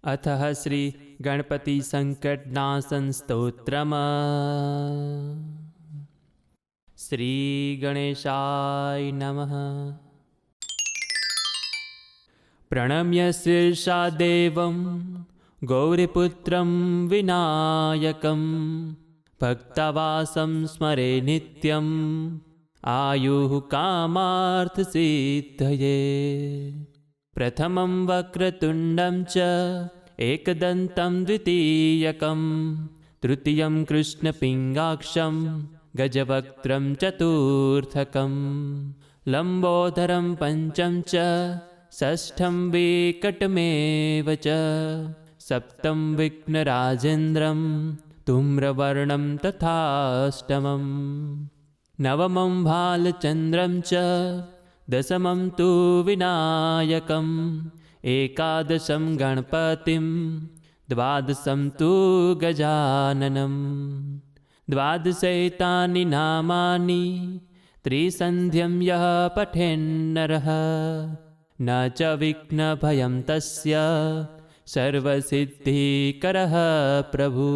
अथः श्री गणपति संकटनाशन स्तोत्रम्। श्री गणेशाय नमः। प्रणम्य शीर्षा देवं गौरीपुत्रं विनायकं भक्तवासं स्मरे नित्यम् आयुः कामार्थसिद्धये। प्रथमं वक्रतुण्डं च एकदन्तं द्वितीयकं तृतीयं कृष्णपिङ्गाक्षं गजवक्त्रं चतुर्थकं लम्बोदरं पञ्चम च षष्ठं विकटमेव च सप्तम विघ्नराजेन्द्रं धूम्रवर्णं तथाष्टमं नवमं भालचन्द्रं च दशमं तु विनायकम् एकादशं गणपतिं द्वादशं तु गजाननं द्वादशैतानि नामानि त्रिसन्ध्यं यः पठेन्नरः न च विघ्नभयं तस्य सर्वसिद्धिकरः प्रभु।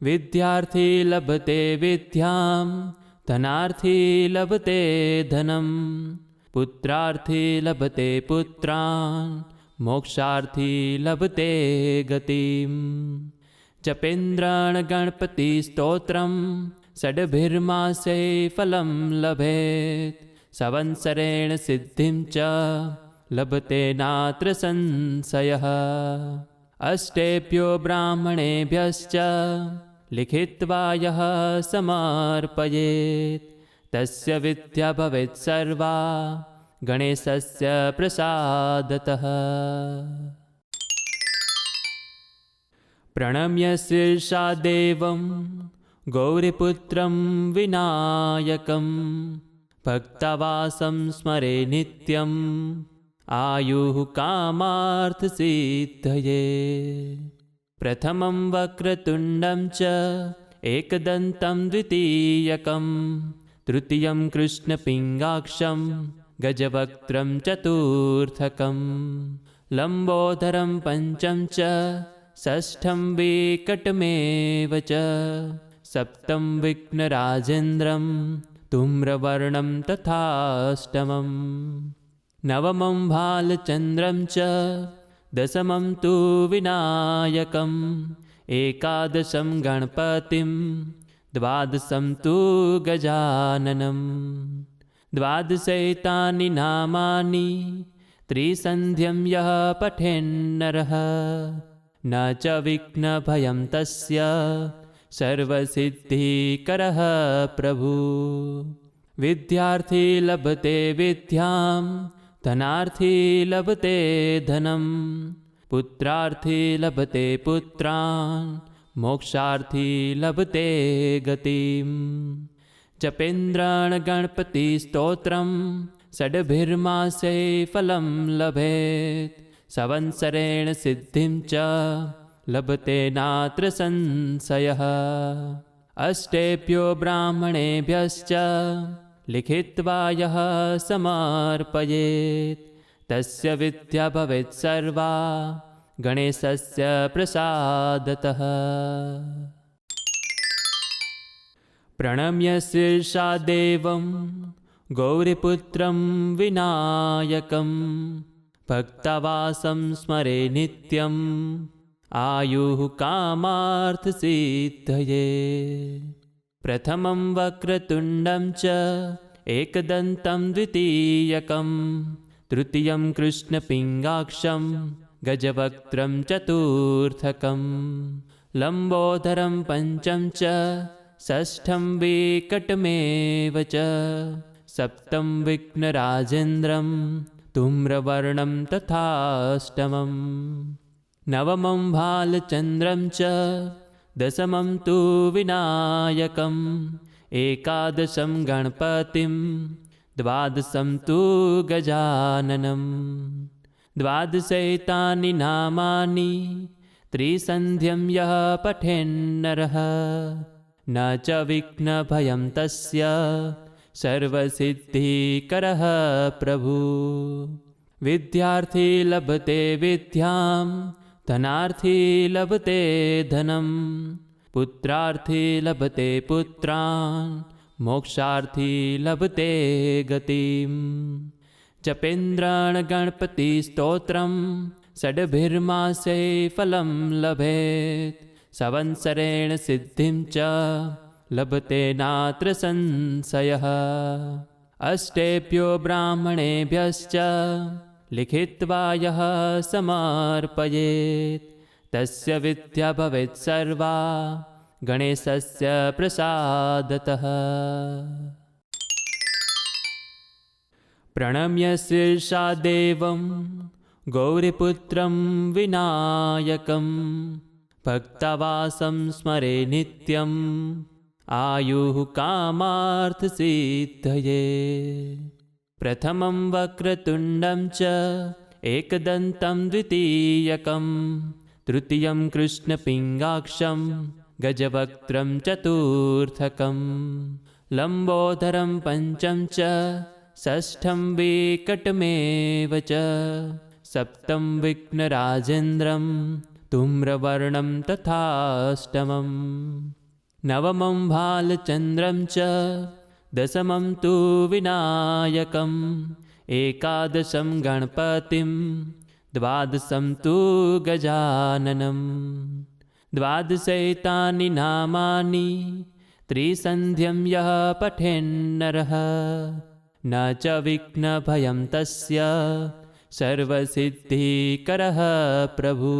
विद्यार्थी लभते विद्यां धनार्थी लभते धनं पुत्रार्थी लभते पुत्रान् मोक्षार्थी लभते गतिम्। जपेन्द्रान् गणपति स्तोत्रं षड्भिर्मासे फलं लभेत् संवत्सरेण सिद्धिं च लभते नात्र संशयः। अष्टेभ्यो ब्राह्मणेभ्यश्च लिखित्वा यः समर्पयेत् तस्य विद्या भवेत् सर्वा गणेशस्य प्रसादतः। प्रणम्य शीर्षा देवं गौरीपुत्रं विनायकं भक्तवासं स्मरे नित्यम् आयुः कामार्थसिद्धये। प्रथमं वक्रतुण्डं च एकदन्तं द्वितीयकं तृतीयं कृष्णपिङ्गाक्षं गजवक्त्रं चतुर्थकं लम्बोदरं पञ्चम च षष्ठं विकटमेव च सप्तम विघ्नराजेन्द्रं धूम्रवर्णं तथाष्टमं नवमं भालचन्द्रं च दशमं तु विनायकम् एकादशं गणपतिं द्वादशं तु गजाननं द्वादशैतानि नामानि त्रिसन्ध्यं यः पठेन्नरः न च विघ्नभयं तस्य सर्वसिद्धिकरः प्रभु। विद्यार्थी लभते विद्यां धनार्थी लभते धनं पुत्रार्थी लभते पुत्रान् मोक्षार्थी लभते गतिम्। जपेन्द्रान् गणपति स्तोत्रं षड्भिर्मासे फलं लभेत् संवत्सरेण सिद्धिं च लभते नात्र संशयः। अष्टेभ्यो ब्राह्मणेभ्यश्च लिखित्वा यः समर्पयेत् तस्य विद्या भवेत् सर्वा गणेशस्य प्रसादतः। प्रणम्य शीर्षा देवं गौरीपुत्रं विनायकं भक्तवासं स्मरे नित्यम् आयुः कामार्थसिद्धये। प्रथमं वक्रतुण्डं च एकदन्तं द्वितीयकं तृतीयं कृष्णपिङ्गाक्षं गजवक्त्रं चतुर्थकं लम्बोदरं पञ्चम च षष्ठं विकटमेव च सप्तम विघ्नराजेन्द्रं धूम्रवर्णं तथाष्टमं नवमं भालचन्द्रं च दशमं तु विनायकम् एकादशं गणपतिं द्वादशं तु गजाननं द्वादशैतानि नामानि त्रिसन्ध्यं यः पठेन्नरः न च विघ्नभयं तस्य सर्वसिद्धिकरः प्रभु। विद्यार्थी लभते विद्यां ધનાર્થી લભતે ધનમ, પુત્રાર્થી લભતે પુત્રાન, મોક્ષાર્થી લભતે ગતિમ. જપેન્દ્રાણ ગણપતિ સ્તોત્રમ ષડભિર્માસે ફલમ લભેત, સંવત્સરેણ સિદ્ધિમ ચ લભતે નાત્ર સંશયઃ. અષ્ટેભ્યો બ્રાહ્મણેભ્યશ્ચ લિખિત્વા યઃ સમર્પયેત, તસ્ય વિદ્યા ભવેत् સર્વા ગણેશસ્ય પ્રસાદતઃ. પ્રણમ્ય શીર્ષા દેવં ગૌરીપુત્રં વિનાયકં, ભક્તવાસં સ્મરે નિત્યં આયુઃ કામાર્થસિદ્ધયે. પ્રથમં વક્રતુંડં ચ એકદન્तं દ્વિતીયકં, તૃતીયં કૃષ્ણપિંગાક્ષં ગજવક્त्रं ચતુર્થકં, લંબોદરં પંચમ ચ ષષ્ઠં વિકટમેવ ચ, સપ્તમ વિઘ્નરાજેન્દ્રં ધૂમ્રવર્ણં તથાષ્ટમં, નવમં ભાલચંદ્રં ચ દશમં તુ વિનાયકં, એકાદશં ગણપતિં દ્વાદશં તુ ગજાનનં. દ્વાદશૈતાनि નામાनि ત્રિસંધ્યં યઃ પઠેન્નરઃ, ન ચ વિઘ્નભયં તસ્ય સર્વસિદ્ધિકરઃ પ્રભુ.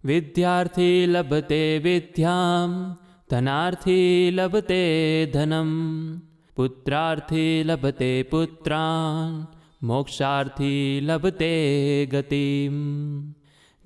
વિદ્યાર્થી લભતે વિદ્યાં, ધનાર્થી લભતે ધનમ, પુત્રાર્થી લભતે પુત્રાન, મોક્ષાર્થી લભતે ગતિમ.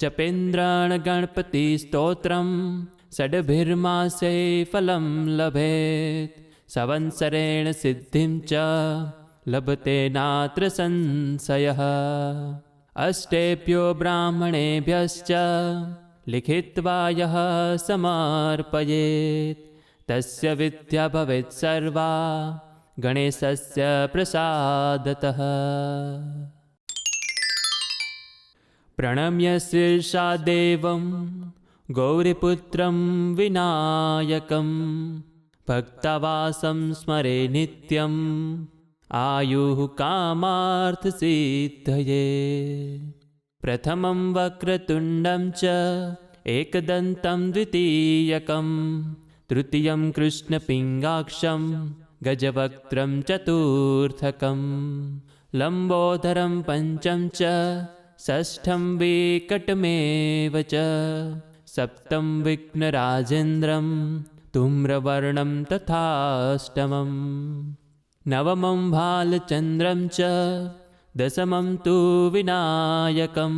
જપેન્દ્રાણ ગણપતિ સ્તોત્રમ ષડભિર્માસે ફલમ લભેત, સંવત્સરેણ સિદ્ધિમ ચ લભતે નાત્ર સંશયઃ. અષ્ટેભ્યો બ્રાહ્મણેભ્યશ્ચ લિખિત્વા યઃ સમર્પયેત, તસ્ય વિદ્યા ભવેत् સર્વા ગણેશસ્ય પ્રસાદતઃ. પ્રણમ્ય શીર્ષા દેવં ગૌરીપુત્રં વિનાયકં, ભક્તવાસં સ્મરે નિત્યં આયુઃ કામાર્થસિદ્ધયે. પ્રથમં વક્રતુંડં ચ એકદન્तं દ્વિતીયકં, તૃતીયં કૃષ્ણપિંગાક્ષં ગજવક્त्रं ચતુર્થકં, લંબોદરં પંચમ ચ ષષ્ઠં વિકટમેવ ચ, સપ્તમ વિઘ્નરાજેન્દ્રં ધૂમ્રવર્ણં તથાષ્ટમં, નવમં ભાલચંદ્રં ચ દશમં તુ વિનાયકં,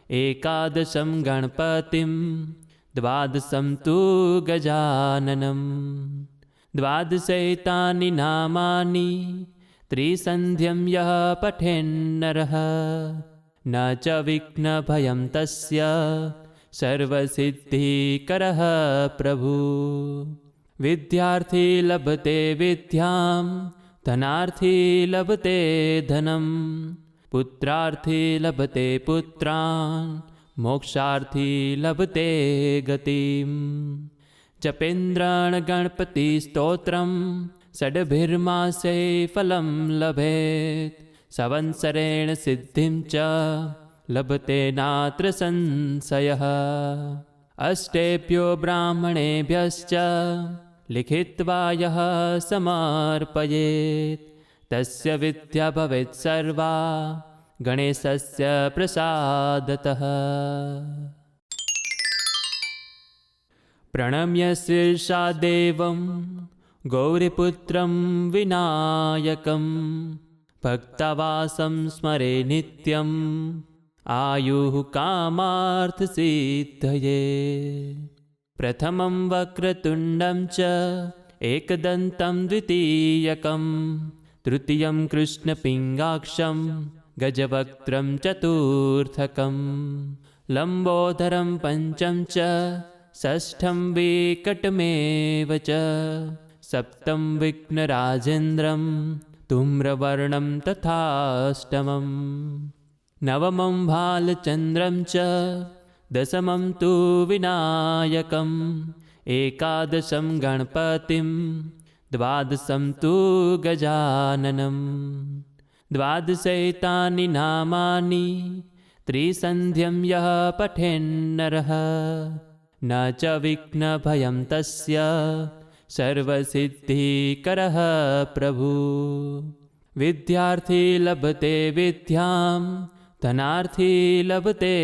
એકાદશં ગણપતિં દ્વાદશં તુ ગજાનનં. દ્વાદશૈતાनि નામાनि ત્રિસંધ્યં યઃ પઠેન્નરઃ, ન ચ વિઘ્નભયં તસ્ય સર્વસિદ્ધિકરઃ પ્રભુ. વિદ્યાર્થી લભતે વિદ્યાં, ધનાર્થી લભતે ધનમ, પુત્રાર્થી લભતે પુત્રાન, મોક્ષાર્થી લભતે ગતિમ. જપેન્દ્રાણ ગણપતિ સ્તોત્રમ ષડભિર્માસે ફલમ લભેત, સંવત્સરેણ સિદ્ધિમ ચ લભતે નાત્ર સંશયઃ. અષ્ટેભ્યો બ્રાહ્મણેભ્યશ્ચ લિખિત્વા યઃ સમર્પયેત, તસ્ય વિદ્યા ભવેत् સર્વા ગણેશસ્ય પ્રસાદતઃ. પ્રણમ્ય શીર્ષા દેવં ગૌરીપુત્રં વિનાયકં, ભક્તવાસં સ્મરે નિત્યં આયુઃ કામાર્થસિદ્ધયે. પ્રથમં વક્રતુંડં ચ એકદન્तं દ્વિતીયકં, તૃતીયં કૃષ્ણપિંગાક્ષં ગજવક્त्रं ચતુર્થકં, લંબોદરં પંચમ ચ ષષ્ઠં વિકટમેવ ચ, સપ્તમ વિઘ્નરાજેન્દ્રં ધૂમ્રવર્ણં તથાષ્ટમં, નવમં ભાલચંદ્રં ચ दशमं तु विनायकम् एकादशं गणपतिं द्वादशं तु गजाननं द्वादशैतानि नामानि त्रिसन्ध्यं यः पठेन्नरः न च विघ्नभयं तस्य सर्वसिद्धिकरः प्रभु। विद्यार्थी लभते विद्यां धनार्थी लभते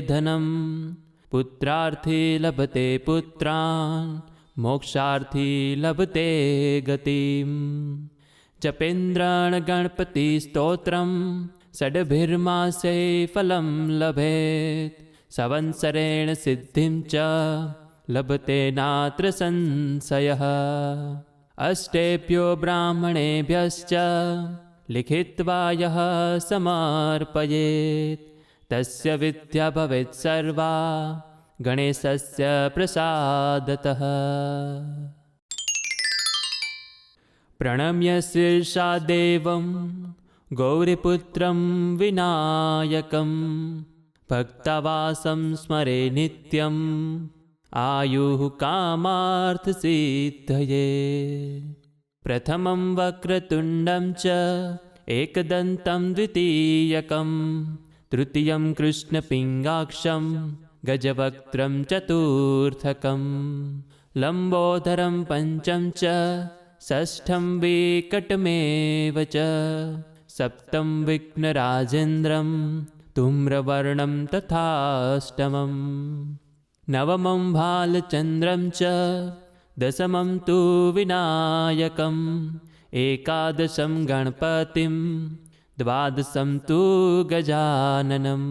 धनं पुत्रार्थी लभते पुत्रान् मोक्षार्थी लभते गतिं। जपेन्द्रान् गणपतिस्तोत्रं षड्भिर्मासे फलं लभेत् संवत्सरेण सिद्धिं च लभते नात्र संशयः। अष्टेभ्यो ब्राह्मणेभ्यश्च लिखित्वा यः समर्पयेत् तस्य विद्या भवेत् सर्वा गणेशस्य प्रसादतः। प्रणम्य शीर्षा देवं गौरीपुत्रं विनायकं भक्तवासं स्मरे नित्यम् आयुः कामार्थसिद्धये। प्रथमं वक्रतुण्डं च एकदन्तं द्वितीयकं तृतीयं कृष्णपिङ्गाक्षं गजवक्त्रं चतुर्थकं लम्बोदरं पञ्चम च षष्ठं विकटमेव च सप्तम विघ्नराजेन्द्रं धूम्रवर्णं तथाष्टमम् नवमं भालचन्द्रं च दशमं तु विनायकम् एकादशं गणपतिं द्वादशं तु गजाननं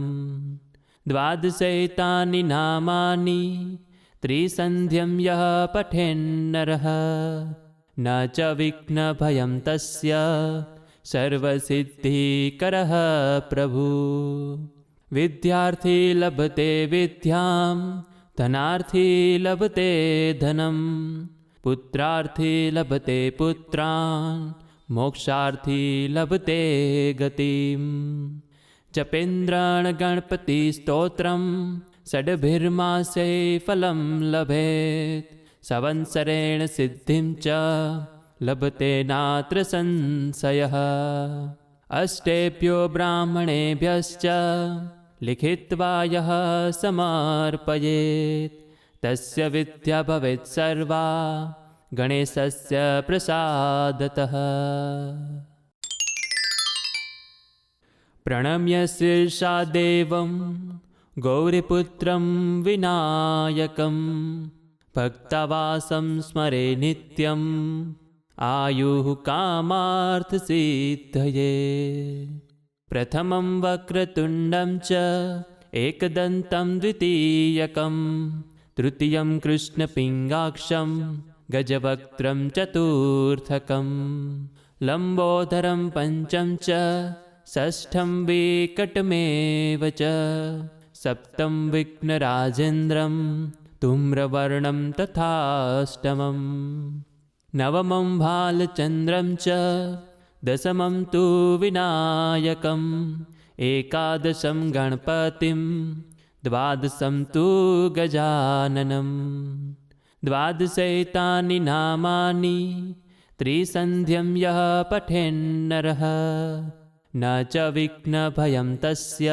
द्वादशैतानि नामानि त्रिसन्ध्यं यः पठेन्नरः न च विघ्नभयं तस्य सर्वसिद्धिकरः प्रभु। विद्यार्थी लभते विद्यां धनार्थी लभते धनं पुत्रार्थी लभते पुत्रान् मोक्षार्थी लभते गतिं। जपेन्द्रान् गणपतिस्तोत्रं षड्भिर्मासे फलं लभेत् संवत्सरेण सिद्धिं च लभते नात्र संशयः। अष्टेभ्यो ब्राह्मणेभ्यश्च लिखित्वा यः समर्पयेत् तस्य विद्या भवेत् सर्वा गणेशस्य प्रसादतः। प्रणम्य शीर्षा देवं गौरीपुत्रं विनायकं भक्तवासं स्मरे नित्यम् आयुः कामार्थसिद्धये। प्रथमं वक्रतुण्डं च एकदन्तं द्वितीयकं तृतीयं कृष्णपिङ्गाक्षं गजवक्त्रं चतुर्थकं लम्बोदरं पञ्चम च षष्ठं विकटमेव च सप्तम विघ्नराजेन्द्रं धूम्रवर्णं तथाष्टमम् नवमं भालचन्द्रं च दशमं तु विनायकम् एकादशं गणपतिं द्वादशं तु गजाननं द्वादशैतानि नामानि त्रिसन्ध्यं यः पठेन्नरः न च विघ्नभयं तस्य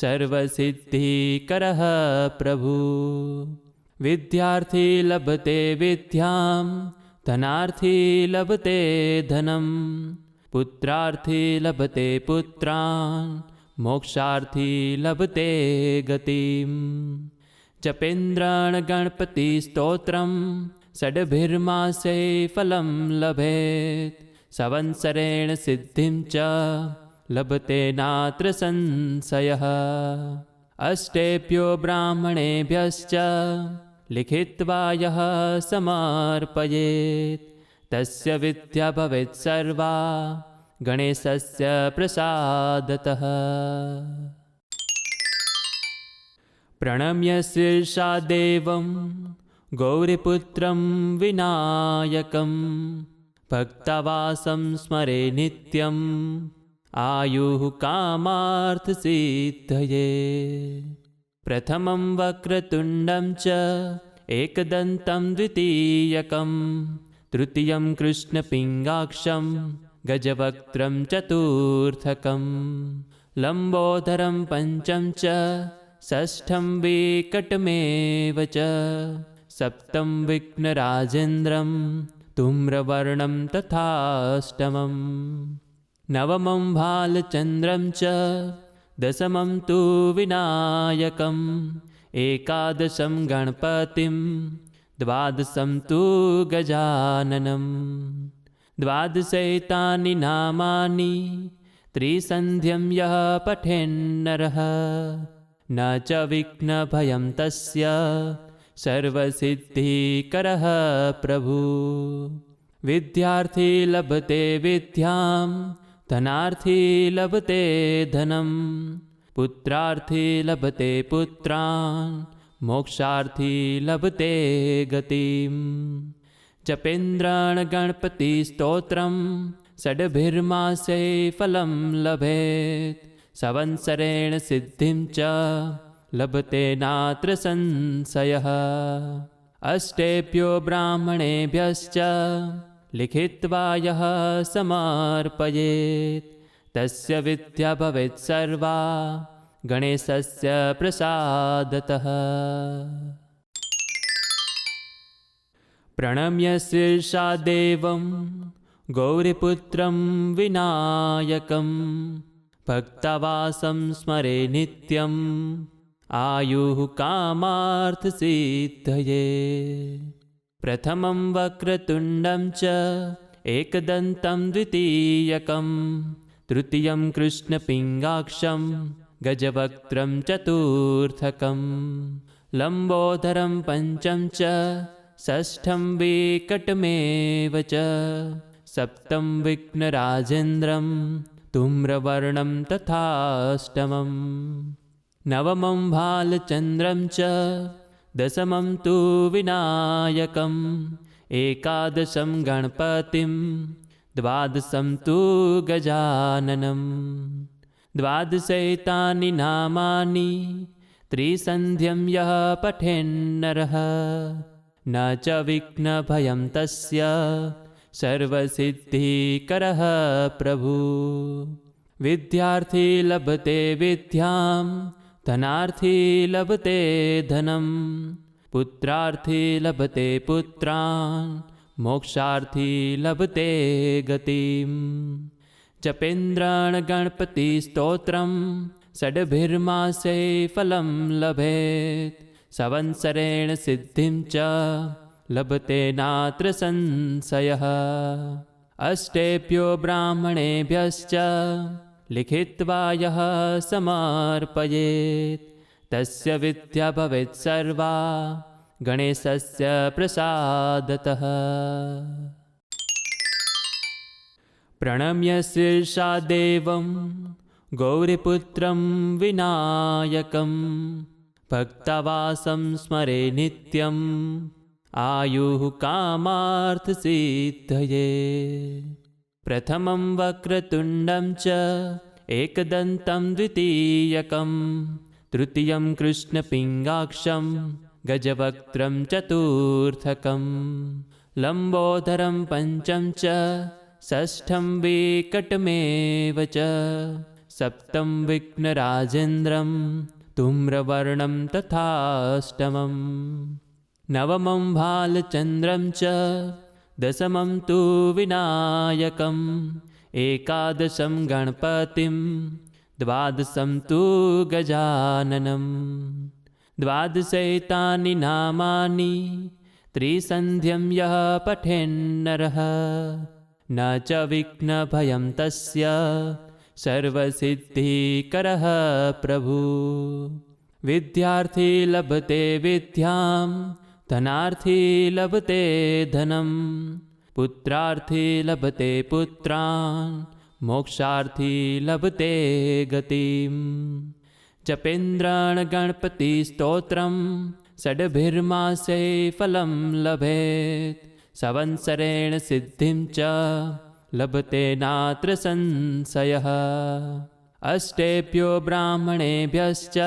सर्वसिद्धिकरः प्रभु। विद्यार्थी लभते विद्यां धनार्थी लभते धनं पुत्रार्थी लभते पुत्रान् मोक्षार्थी लभते गतिं। जपेन्द्रान् गणपतिस्तोत्रं षड्भिर्मासे फलं लभेत् संवत्सरेण सिद्धिं च लभते नात्र संशयः। अष्टेभ्यो ब्राह्मणेभ्यश्च लिखित्वा यः समर्पयेत् तस्य विद्या भवेत् सर्वा गणेशस्य प्रसादतः। प्रणम्य शीर्षा देवं गौरीपुत्रं विनायकं भक्तवासं स्मरे नित्यम् आयुः कामार्थसिद्धये। प्रथमं वक्रतुण्डं च एकदन्तं द्वितीयकं तृतीयं कृष्णपिङ्गाक्षं गजवक्त्रं चतुर्थकं लम्बोदरं पञ्चम च षष्ठं विकटमेव च सप्तम विघ्नराजेन्द्रं धूम्रवर्णं तथाष्टमं नवमं भालचन्द्रं च दशमं तु विनायकम् एकादशं गणपतिं द्वादशं तु गजाननं द्वादशैतानि नामानि त्रिसन्ध्यं यः पठेन्नरः न च विघ्नभयं तस्य सर्वसिद्धिकरः प्रभु विद्यार्थी लभते विद्यां धनार्थी लभते धनं पुत्रार्थी लभते पुत्रान् मोक्षार्थी लभते गतिम् जपेन्द्रान् गणपतिस्तोत्रं षड्भिर्मासे फलं लभेत् संवत्सरेण सिद्धिं च लभते नात्र संशयः अष्टेभ्यो ब्राह्मणेभ्यश्च लिखित्वा यः समर्पयेत् तस्य विद्या भवेत् सर्वा गणेशस्य प्रसादतः प्रणम्य शीर्षा देवं गौरीपुत्रं विनायकं भक्तवासं स्मरे नित्यम् आयुः कामार्थसिद्धये प्रथमं वक्रतुण्डं च एकदन्तं द्वितीयकं तृतीयं कृष्णपिङ्गाक्षं गजवक्त्रं चतुर्थकं लम्बोदरं पञ्चम च षष्ठं विकटमेव च सप्तम विघ्नराजेन्द्रं धूम्रवर्णं तथाष्टमं नवमं भालचन्द्रं च दशमं तु विनायकम् एकादशं गणपतिं द्वादशं तु गजाननं द्वादशैतानि नामानि त्रिसन्ध्यं यः पठेन्नरः न च विघ्नभयं तस्य सर्वसिद्धिकरः प्रभु विद्यार्थी लभते विद्यां धनार्थी लभते धनं पुत्रार्थी लभते पुत्रान् मोक्षार्थी लभते गतिम् जपेन्द्रान् गणपतिस्तोत्रं षड्भिर्मासे फलं लभेत् संवत्सरेण सिद्धिं च लभते नात्र संशयः अष्टेभ्यो ब्राह्मणेभ्यश्च लिखित्वा यः समर्पयेत् तस्य विद्या भवेत् सर्वा गणेशस्य प्रसादतः प्रणम्य शीर्षा देवं गौरीपुत्रं विनायकं भक्तवासं स्मरे नित्यम् आयुः कामार्थसिद्धये प्रथमं वक्रतुण्डं च एकदन्तं द्वितीयकं तृतीयं कृष्णपिङ्गाक्षं गजवक्त्रं चतुर्थकं लम्बोदरं पञ्चम च षष्ठं विकटमेव च सप्तम विघ्नराजेन्द्रं धूम्रवर्णं तथाष्टमं नवमं भालचन्द्रं च दशमं तु विनायकम् एकादशं गणपतिं द्वादशं तु गजाननं द्वादशैतानि नामानि त्रिसन्ध्यं यः पठेन्नरः न च विघ्नभयं तस्य सर्वसिद्धिकरः प्रभु विद्यार्थी लभते विद्यां धनार्थी लभते धनं पुत्रार्थी लभते पुत्रान् मोक्षार्थी लभते गतिम् जपेन्द्रान् गणपतिस्तोत्रं षड्भिर्मासे फलं लभेत् संवत्सरेण सिद्धिं च लभते नात्र संशयः अष्टेभ्यो ब्राह्मणेभ्यश्च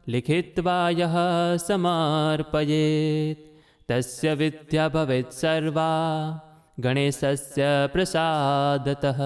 लिखित्वा यः समर्पयेत् तस्य विद्या भवेत् सर्वा गणेशस्य प्रसादतः।